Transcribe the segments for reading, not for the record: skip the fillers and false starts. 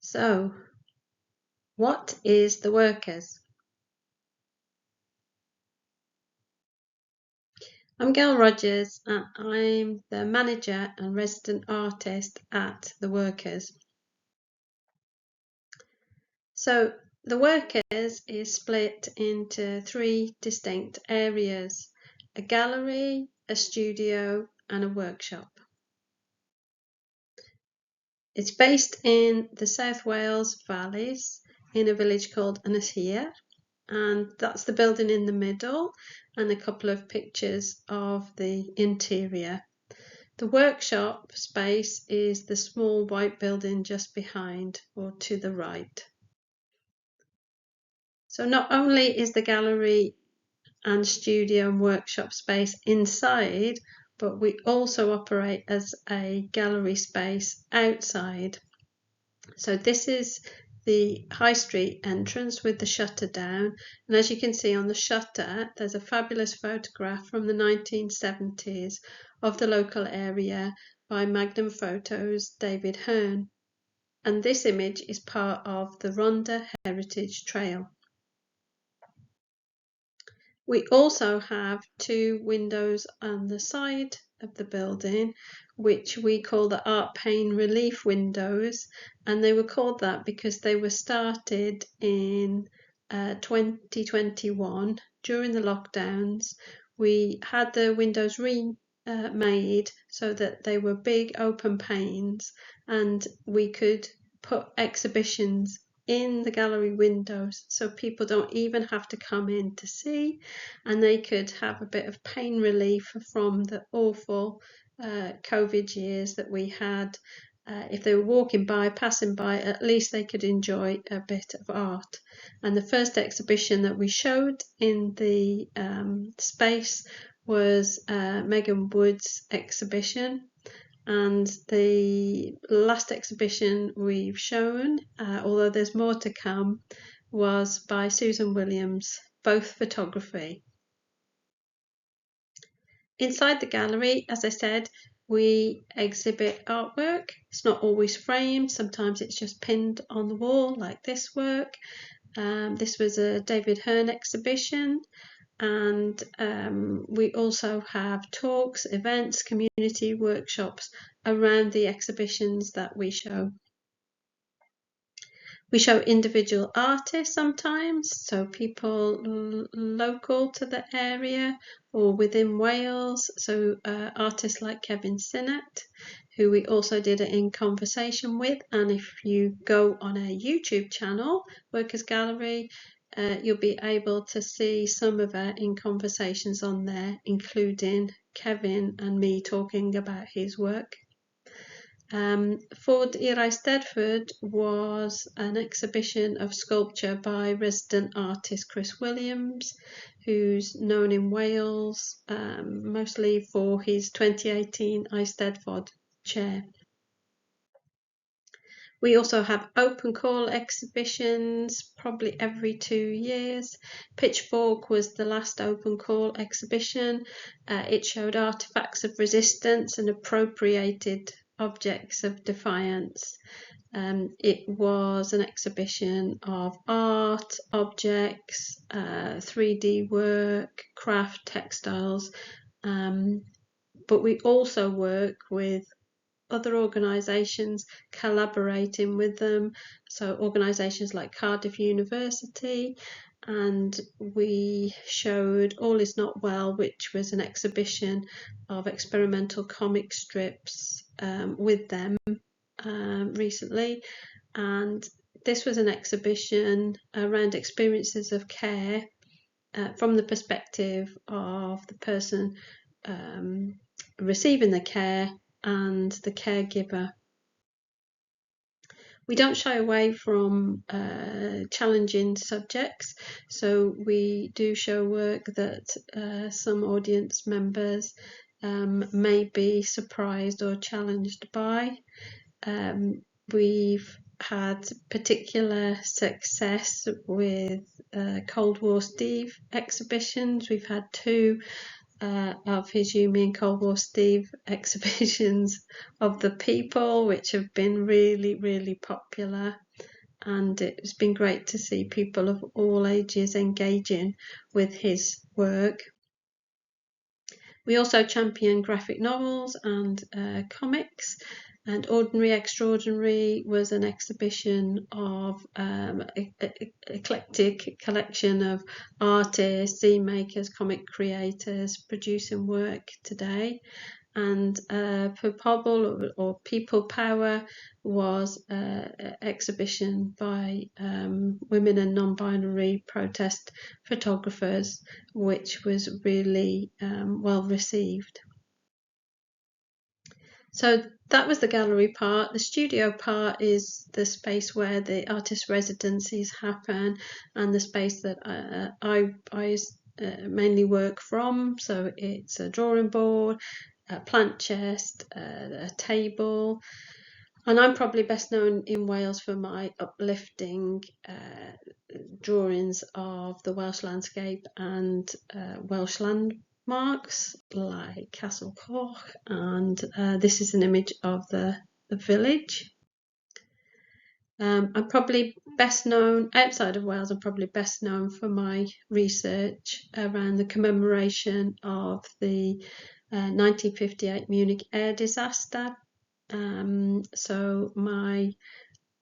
So, what is the Workers? I'm Gayle Rogers and I'm the manager and resident artist at the Workers. So, the Workers is split into 3 distinct areas: a gallery, a studio and a workshop. It's based in the South Wales Valleys in a village called Ynyshir, and that's the building in the middle and a couple of pictures of the interior. The workshop space is the small white building just behind or to the right. So not only is the gallery and studio and workshop space inside, but we also operate as a gallery space outside. So this is the high street entrance with the shutter down, and as you can see on the shutter there's a fabulous photograph from the 1970s of the local area by Magnum Photos David Hearn, and this image is part of the Rhondda Heritage Trail. We also have 2 windows on the side of the building, which we call the art pain relief windows, and they were called that because they were started in 2021 during the lockdowns. We had the windows remade so that they were big open panes and we could put exhibitions in the gallery windows so people don't even have to come in to see, and they could have a bit of pain relief from the awful COVID years that we had. If they were walking by, passing by, at least they could enjoy a bit of art. And the first exhibition that we showed in the space was Megan Wood's exhibition, and the last exhibition we've shown, although there's more to come, was by Susan Williams, both photography. Inside the gallery, as I said, we exhibit artwork. It's not always framed, sometimes it's just pinned on the wall like this work. This was a David Hearn exhibition, and we also have talks, events, community workshops around the exhibitions that we show. We show individual artists sometimes, so people local to the area or within Wales, so artists like Kevin Sinnott, who we also did an In Conversation with, and if you go on our YouTube channel, Workers Gallery, you'll be able to see some of our In Conversations on there, including Kevin and me talking about his work. Ford i'r Eisteddfod was an exhibition of sculpture by resident artist Chris Williams, who's known in Wales mostly for his 2018 Eisteddfod chair. We also have open call exhibitions probably every 2 years. Pitchfork was the last open call exhibition. It showed artifacts of resistance and appropriated objects of defiance. It was an exhibition of art, objects, 3D work, craft, textiles, but we also work with other organisations, collaborating with them, so organisations like Cardiff University, and we showed All Is Not Well, which was an exhibition of experimental comic strips with them recently, and this was an exhibition around experiences of care from the perspective of the person receiving the care and the caregiver. We don't shy away from challenging subjects, so we do show work that some audience members may be surprised or challenged by. We've had particular success with Cold War Steve exhibitions. We've had 2 of his You, Me and Cold War Steve exhibitions of the people, which have been really, really popular. And it's been great to see people of all ages engaging with his work. We also champion graphic novels and comics, and Ordinary Extraordinary was an exhibition of eclectic collection of artists, zine makers, comic creators producing work today. And Pobble or People Power was an exhibition by women and non-binary protest photographers, which was really well received. So that was the gallery part. The studio part is the space where the artist residencies happen, and the space that I mainly work from. So it's a drawing board, a plant chest, a table, and I'm probably best known in Wales for my uplifting drawings of the Welsh landscape and Welsh landmarks like Castle Coch, and this is an image of the village. I'm probably best known outside of Wales. I'm probably best known for my research around the commemoration of the 1958 Munich air disaster. So my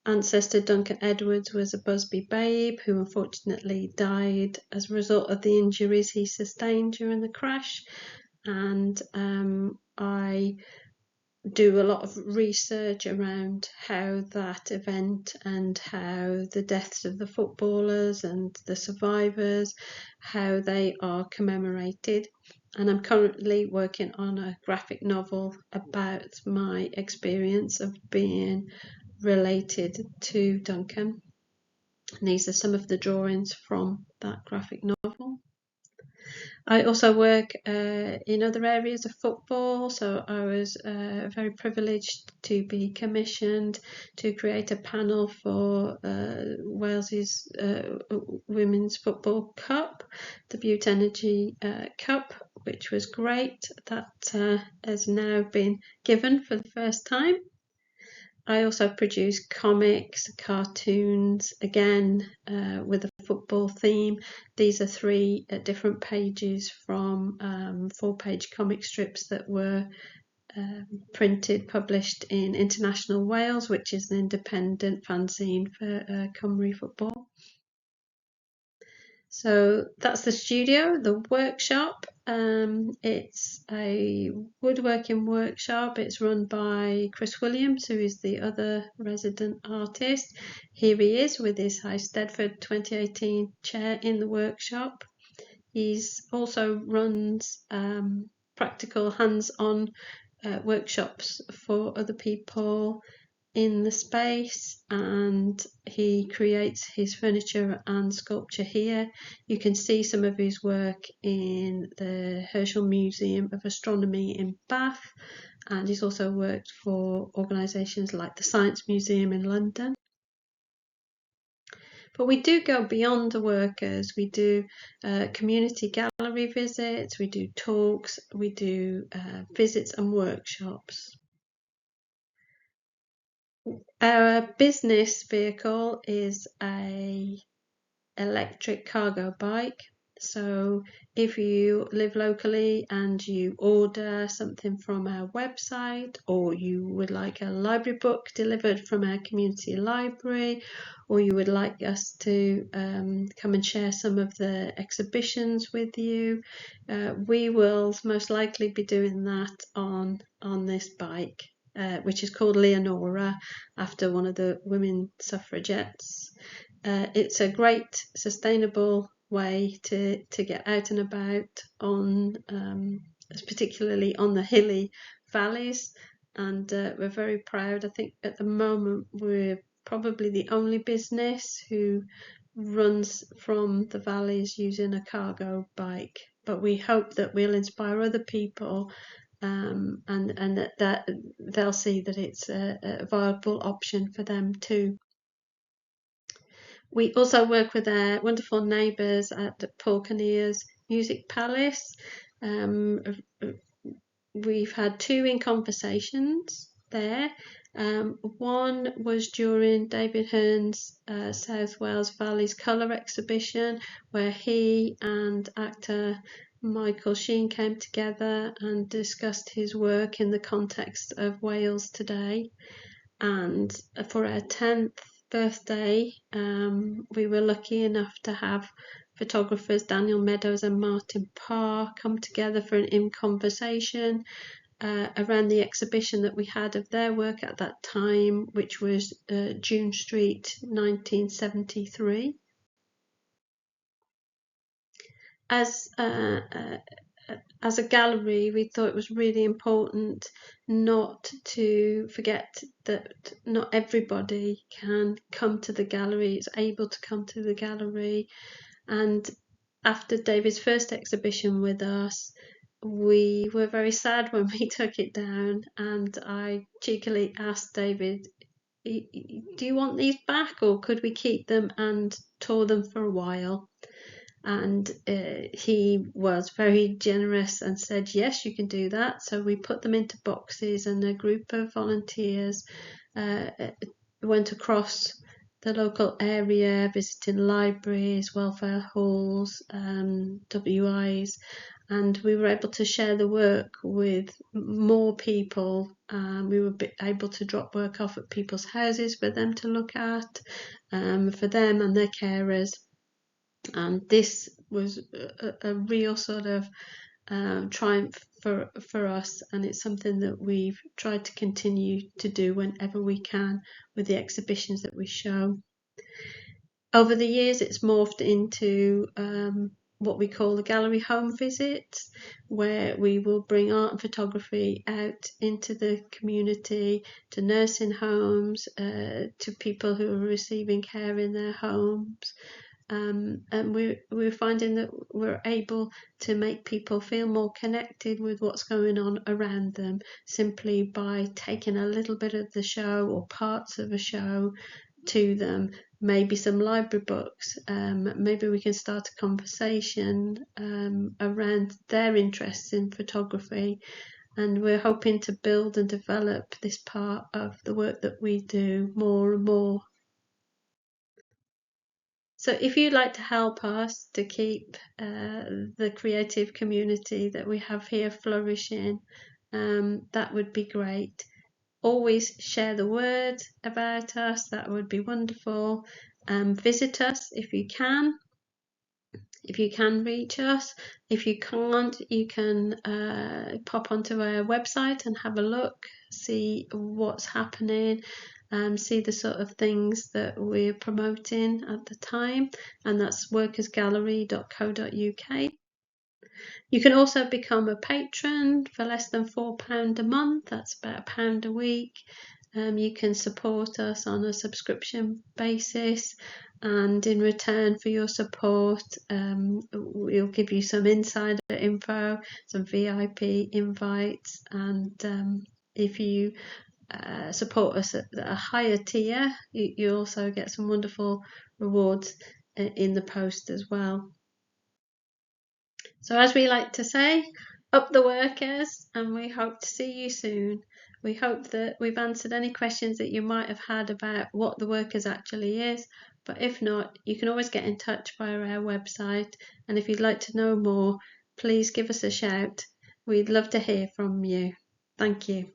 ancestor Duncan Edwards was a Busby babe who unfortunately died as a result of the injuries he sustained during the crash. And I do a lot of research around how that event and how the deaths of the footballers and the survivors, how they are commemorated. And I'm currently working on a graphic novel about my experience of being related to Duncan. And these are some of the drawings from that graphic novel. I also work in other areas of football, so I was very privileged to be commissioned to create a panel for Wales's Women's Football Cup, the Bute Energy Cup, which was great. That has now been given for the first time. I also produce comics, cartoons, again with a football theme. These are 3 different pages from 4-page comic strips that were published in International Wales, which is an independent fanzine for Cymru football. So that's the studio. The workshop, it's a woodworking workshop. It's run by Chris Williams, who is the other resident artist. Here he is with his High Stedford 2018 chair in the workshop. He's also runs practical hands-on workshops for other people in the space, and he creates his furniture and sculpture here. You can see some of his work in the Herschel Museum of Astronomy in Bath, and he's also worked for organisations like the Science Museum in London. But we do go beyond the workers. We do community gallery visits, we do talks, we do visits and workshops. Our business vehicle is a electric cargo bike. So if you live locally and you order something from our website, or you would like a library book delivered from our community library, or you would like us to come and share some of the exhibitions with you, we will most likely be doing that on this bike. Which is called Leonora, after one of the women suffragettes. It's a great sustainable way to get out and about on, particularly on the hilly valleys, and we're very proud. I think at the moment we're probably the only business who runs from the valleys using a cargo bike, but we hope that we'll inspire other people, and that they'll see that it's a viable option for them too. We also work with our wonderful neighbours at Paul Kinnear's Music Palace. We've had 2 in conversations there. One was during David Hearn's South Wales Valleys Colour exhibition, where he and actor Michael Sheen came together and discussed his work in the context of Wales today. And for our 10th birthday, we were lucky enough to have photographers Daniel Meadows and Martin Parr come together for an in conversation around the exhibition that we had of their work at that time, which was June Street 1973. As a gallery, we thought it was really important not to forget that not everybody can come to the gallery, is able to come to the gallery. And after David's first exhibition with us, we were very sad when we took it down, and I cheekily asked David, do you want these back, or could we keep them and tour them for a while? And he was very generous and said, yes, you can do that. So we put them into boxes, and a group of volunteers went across the local area, visiting libraries, welfare halls, WIs, and we were able to share the work with more people. We were able to drop work off at people's houses for them to look at, for them and their carers. And this was a real sort of triumph for us, and it's something that we've tried to continue to do whenever we can with the exhibitions that we show. Over the years, it's morphed into what we call the gallery home visits, where we will bring art and photography out into the community, to nursing homes, to people who are receiving care in their homes. And we're finding that we're able to make people feel more connected with what's going on around them simply by taking a little bit of the show or parts of a show to them, maybe some library books. Maybe we can start a conversation around their interests in photography, and we're hoping to build and develop this part of the work that we do more and more. So if you'd like to help us to keep the creative community that we have here flourishing, that would be great. Always share the word about us, that would be wonderful. Visit us if you can reach us. If you can't, you can pop onto our website and have a look, see what's happening, see the sort of things that we're promoting at the time, and that's workersgallery.co.uk. You can also become a patron for less than £4 a month. That's about £1 a week. You can support us on a subscription basis, and in return for your support, we'll give you some insider info, some VIP invites, and if you support us at a higher tier, you also get some wonderful rewards in the post as well. So as we like to say, up the workers, and we hope to see you soon. We hope that we've answered any questions that you might have had about what the workers actually is, but if not, you can always get in touch via our website, and if you'd like to know more, please give us a shout. We'd love to hear from you. Thank you.